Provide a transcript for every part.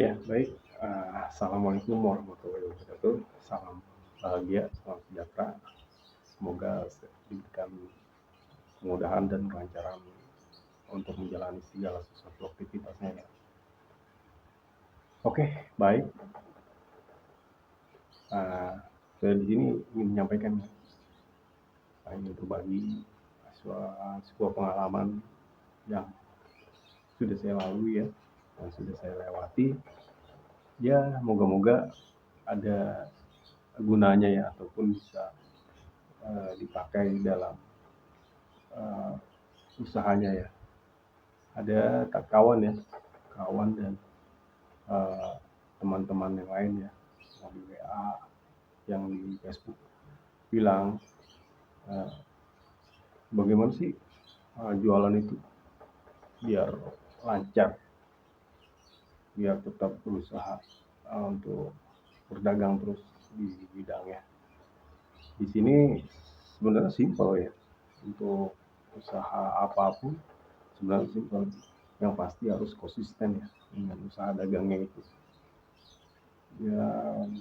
Ya, baik. Assalamualaikum warahmatullahi wabarakatuh. Salam bahagia, salam sejahtera. Semoga diberikan kemudahan dan kelancaran untuk menjalani segala sesuatu aktivitasnya ya. Oke, baik. Saya di sini ingin menyampaikan, saya ingin berbagi sebuah pengalaman yang sudah saya lalui ya, dan sudah saya lewati. Ya, moga-moga ada gunanya ya, ataupun bisa dipakai dalam uh, usahanya ya. Ada kawan ya, kawan dan uh, teman-teman yang lain ya, yang di WA, yang di Facebook bilang, uh, bagaimana sih jualan itu biar lancar, biar tetap berusaha untuk berdagang terus di bidangnya. Di sini sebenarnya simpel ya, untuk usaha apapun sebenarnya simpel, yang pasti harus konsisten ya dengan usaha dagangnya itu. Ya,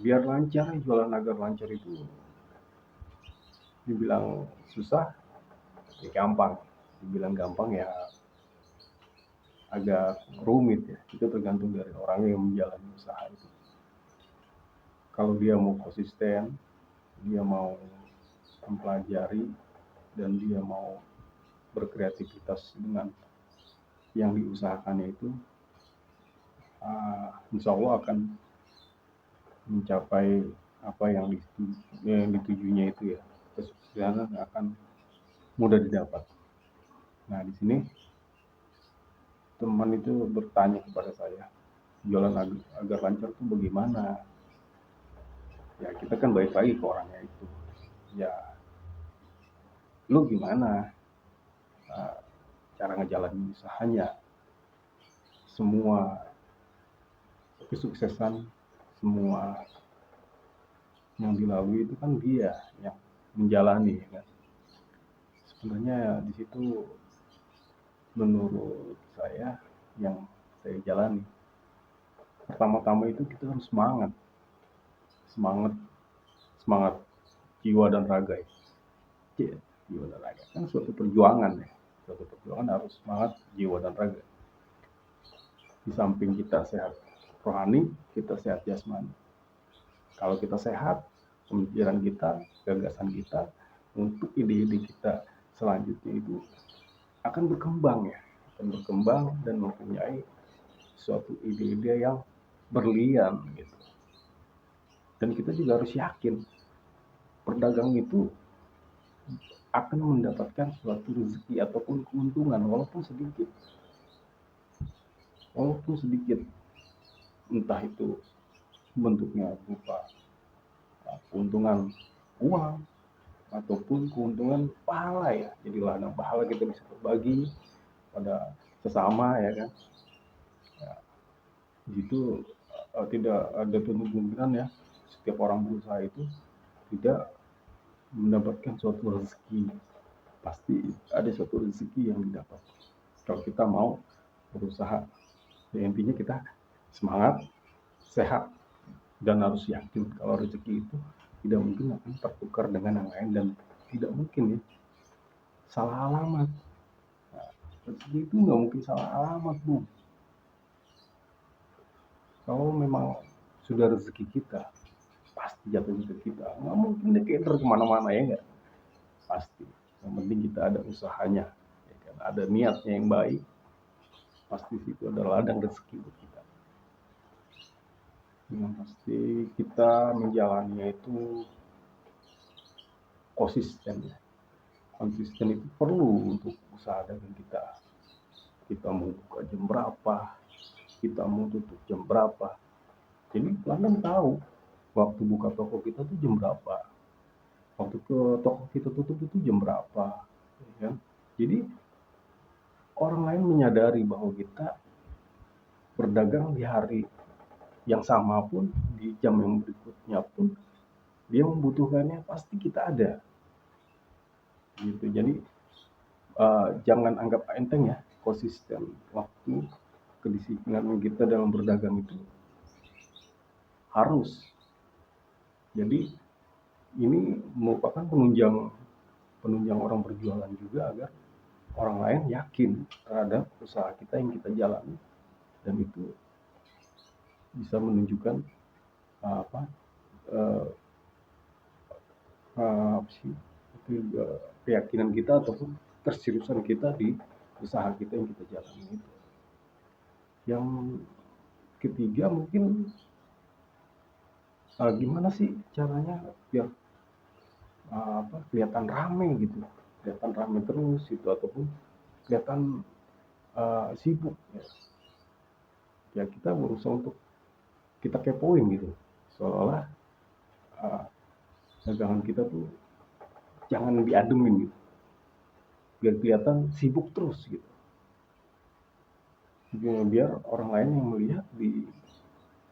biar lancar, jualan agar lancar itu dibilang susah ya gampang, dibilang gampang ya agak rumit ya. Itu tergantung dari orang yang menjalani usaha itu. Kalau dia mau konsisten, dia mau mempelajari, dan dia mau berkreativitas dengan yang diusahakannya itu, insya Allah akan mencapai apa yang ditujunya itu ya. Kesuksesan akan mudah didapat. Nah, di sini teman itu bertanya kepada saya, jualan agar lancar itu bagaimana? Ya, kita kan baik lagi ke orangnya itu. Ya, lu gimana uh, cara ngejalanin usahanya? Semua kesuksesan, semua yang dilalui itu kan dia yang menjalani kan. Sebenarnya di situ menurut saya yang saya jalani, pertama-tama itu kita harus semangat, semangat, semangat jiwa dan raga ya. Ya, jiwa dan raga kan suatu perjuangan ya, suatu perjuangan harus semangat jiwa dan raga. Di samping kita sehat rohani, kita sehat jasmani. Kalau kita sehat, pemikiran kita, gagasan kita untuk ide-ide kita selanjutnya itu akan berkembang ya, akan berkembang dan mempunyai suatu ide-ide yang berlian gitu. Dan kita juga harus yakin perdagang itu akan mendapatkan suatu rezeki ataupun keuntungan walaupun sedikit, entah itu bentuknya berupa keuntungan uang ataupun keuntungan pahala ya. Jadi ladang pahala kita bisa berbagi pada sesama ya kan. Ya, gitu. Tidak ada kemungkinan ya, setiap orang berusaha itu tidak mendapatkan suatu rezeki. Pasti ada suatu rezeki yang didapat kalau kita mau berusaha. Ya, intinya kita semangat, sehat, dan harus yakin kalau rezeki itu tidak mungkin akan tertukar dengan yang lain, dan tidak mungkin ya salah alamat. Nah, rezeki itu nggak mungkin salah alamat, Bu. Kalau memang sudah rezeki kita, pasti jatuhnya ke kita. Nggak mungkin dia keder kemana-mana ya nggak? Pasti. Yang penting kita ada usahanya, ya kan? Ada niatnya yang baik, pasti itu adalah ladang rezeki buat kita. Yang pasti kita menjalannya itu konsisten ya. Konsisten itu perlu untuk usaha dagang kita. Kita mau buka jam berapa, kita mau tutup jam berapa. Jadi pelanggan tahu waktu buka toko kita tuh jam berapa, waktu ke toko kita tutup itu jam berapa, ya kan? Jadi orang lain menyadari bahwa kita berdagang di hari yang sama pun, di jam yang berikutnya pun, dia membutuhkannya pasti kita ada. Gitu. Jadi jangan anggap enteng ya konsisten waktu, kedisiplinan kita dalam berdagang itu harus. Jadi ini merupakan penunjang penunjang orang berjualan juga agar orang lain yakin terhadap usaha kita yang kita jalani, dan itu bisa menunjukkan apa eh, apa sih itu keyakinan kita ataupun keseriusan kita di usaha kita yang kita jalani itu. Yang ketiga mungkin gimana sih caranya biar kelihatan rame gitu, kelihatan rame terus itu, ataupun kelihatan sibuk ya. Ya kita berusaha untuk kita kepoin gitu, seolah-olah uh, dagangan kita tuh jangan diademin gitu, biar kelihatan sibuk terus gitu. Biar orang lain yang melihat di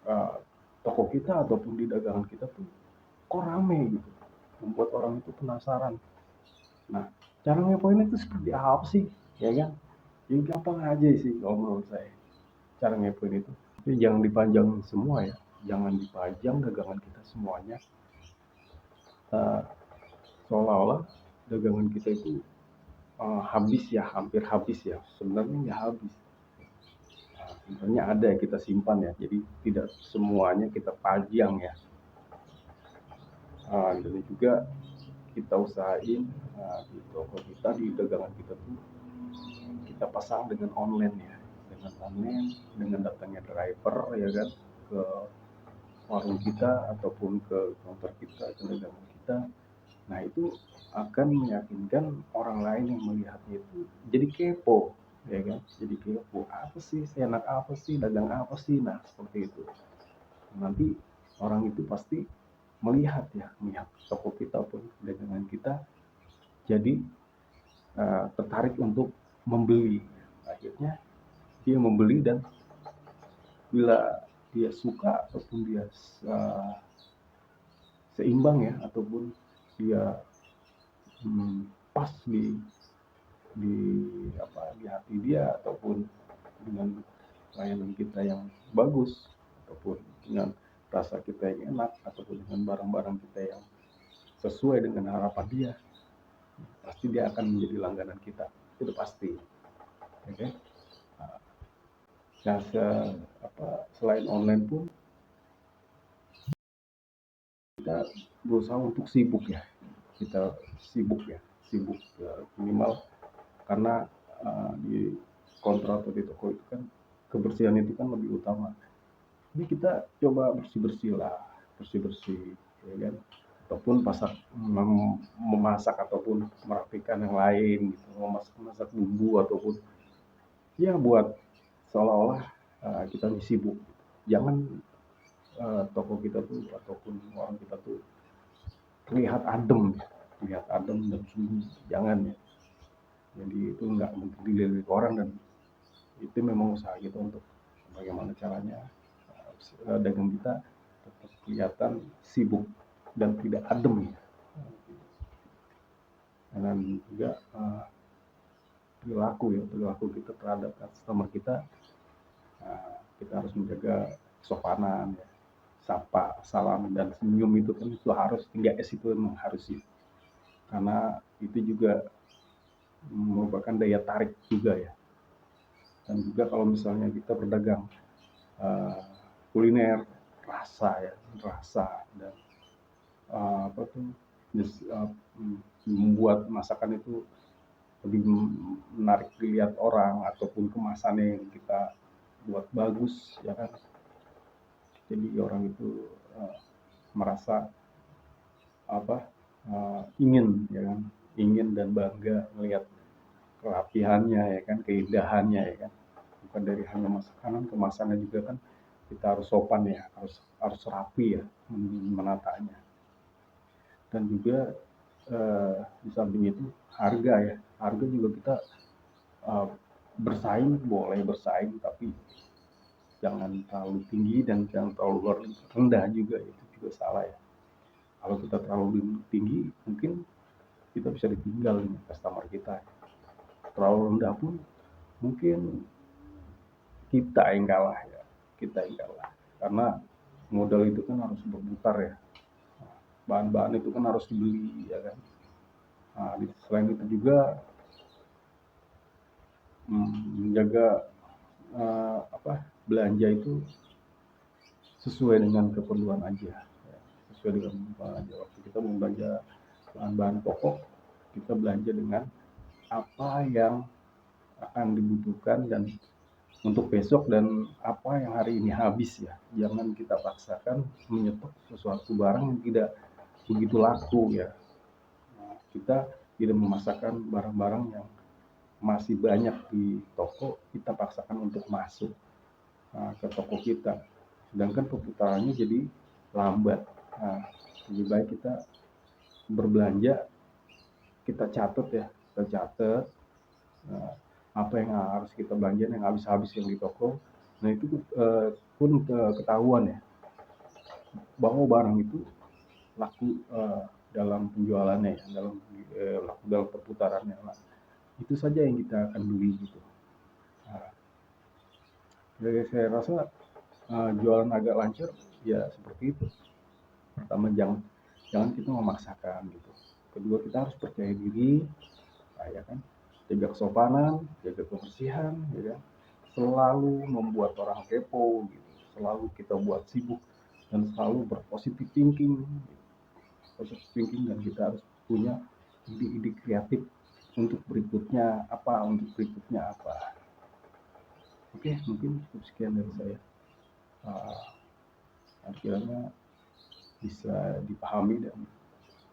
uh, toko kita ataupun di dagangan kita tuh kok rame gitu, membuat orang itu penasaran. Nah, cara ngepoin itu seperti apa sih, ya kan? Ini gampang aja sih kalau menurut saya cara ngepoin itu. Tapi jangan dipanjang semua ya, jangan dipajang dagangan kita semuanya uh, seolah-olah dagangan kita itu habis ya, hampir habis ya. Sebenarnya nggak habis. Sebenarnya ada yang kita simpan ya, jadi tidak semuanya kita pajang ya. Dan juga kita usahain di toko kita, di dagangan kita tuh kita pasang dengan online ya, dengan online, dengan datangnya driver ya kan ke warung kita ataupun ke counter kita, ke dagangan kita. Nah itu akan meyakinkan orang lain yang melihatnya itu jadi kepo, ya kan? Jadi kepo, apa sih, seenak apa sih, dagang apa sih? Nah seperti itu. Nanti orang itu pasti melihat ya, melihat toko kita pun dagangan kita, jadi tertarik untuk membeli. Akhirnya dia membeli, dan bila dia suka ataupun dia uh, seimbang ya, ataupun dia pas di di hati dia, ataupun dengan layanan kita yang bagus, ataupun dengan rasa kita yang enak, ataupun dengan barang-barang kita yang sesuai dengan harapan dia, pasti dia akan menjadi langganan kita, itu pasti. Oke okay? Nah, selain online pun kita berusaha untuk sibuk ya, kita sibuk ya, sibuk minimal, karena di kontra atau di toko itu kan kebersihan itu kan lebih utama. Ini kita coba bersih-bersih lah, bersih-bersih ya kan, ataupun memasak ataupun merapikan yang lain gitu, memasak bumbu ataupun ya buat seolah-olah kita ini sibuk. Jangan toko kita tuh ataupun warung kita tuh terlihat adem ya, terlihat adem dan sunyi, jangan ya. Jadi itu nggak mungkin dilihat orang, dan itu memang usaha kita untuk bagaimana caranya dagang kita tetap kelihatan sibuk dan tidak adem ya. Dan juga perilaku kita terhadap customer kita, kita harus menjaga kesopanan ya, sapa, salam, dan senyum itu kan itu harus, 3S itu memang harus ya, karena itu juga merupakan daya tarik juga ya. Dan juga kalau misalnya kita berdagang kuliner, rasa ya, rasa, dan apa tuh membuat masakan itu lebih menarik dilihat orang, ataupun kemasannya yang kita buat bagus ya kan, jadi orang itu merasa ingin ya kan, ingin dan bangga melihat kerapihannya ya kan, keindahannya ya kan, bukan dari hanya makanan, kemasannya juga kan kita harus sopan ya, harus rapi ya menatanya. Dan juga di samping itu harga ya, harga juga kita bersaing, boleh bersaing, tapi jangan terlalu tinggi dan jangan terlalu rendah juga, itu juga salah ya. Kalau kita terlalu tinggi mungkin kita bisa ditinggal nih customer kita. Terlalu rendah pun mungkin kita yang kalah ya, kita yang kalah, karena modal itu kan harus berputar ya, bahan-bahan itu kan harus dibeli ya kan. Nah, selain itu juga menjaga belanja itu sesuai dengan keperluan aja ya. Sesuai dengan keperluan aja, waktu kita belanja bahan-bahan pokok, kita belanja dengan apa yang akan dibutuhkan dan untuk besok, dan apa yang hari ini habis ya. Jangan kita paksakan menyetok sesuatu barang yang tidak begitu laku ya. Nah, kita tidak memasakkan barang-barang yang masih banyak di toko, kita paksakan untuk masuk ke toko kita, sedangkan perputarannya jadi lambat. Nah, lebih baik kita berbelanja, kita catat ya, kita catat apa yang harus kita belanja, yang habis-habis yang di toko. Nah itu pun ketahuan ya, bahwa barang itu laku dalam penjualannya ya, laku dalam perputarannya. Nah, itu saja yang kita akan beli gitu. Nah, jadi saya rasa jualan agak lancar ya seperti itu. Pertama, jangan kita memaksakan gitu. Kedua, kita harus percaya diri, ya kan, jaga kesopanan, jaga kebersihan, ya kan, selalu membuat orang kepo gitu, selalu kita buat sibuk, dan selalu berpositif thinking, dan kita harus punya ide-ide kreatif untuk berikutnya apa, Oke, mungkin cukup sekian dari saya. Kiranya bisa dipahami dan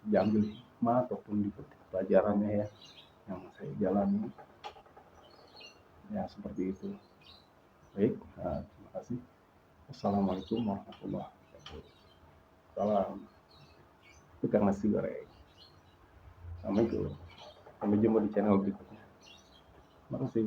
diambil hikmah ataupun dipetik pelajarannya ya, yang saya jalani ya, seperti itu. Baik, terima kasih. Assalamualaikum warahmatullahi wabarakatuh. Salam tukang nasi goreng. Assalamualaikum. Sampai jumpa di channel berikutnya. Terima kasih.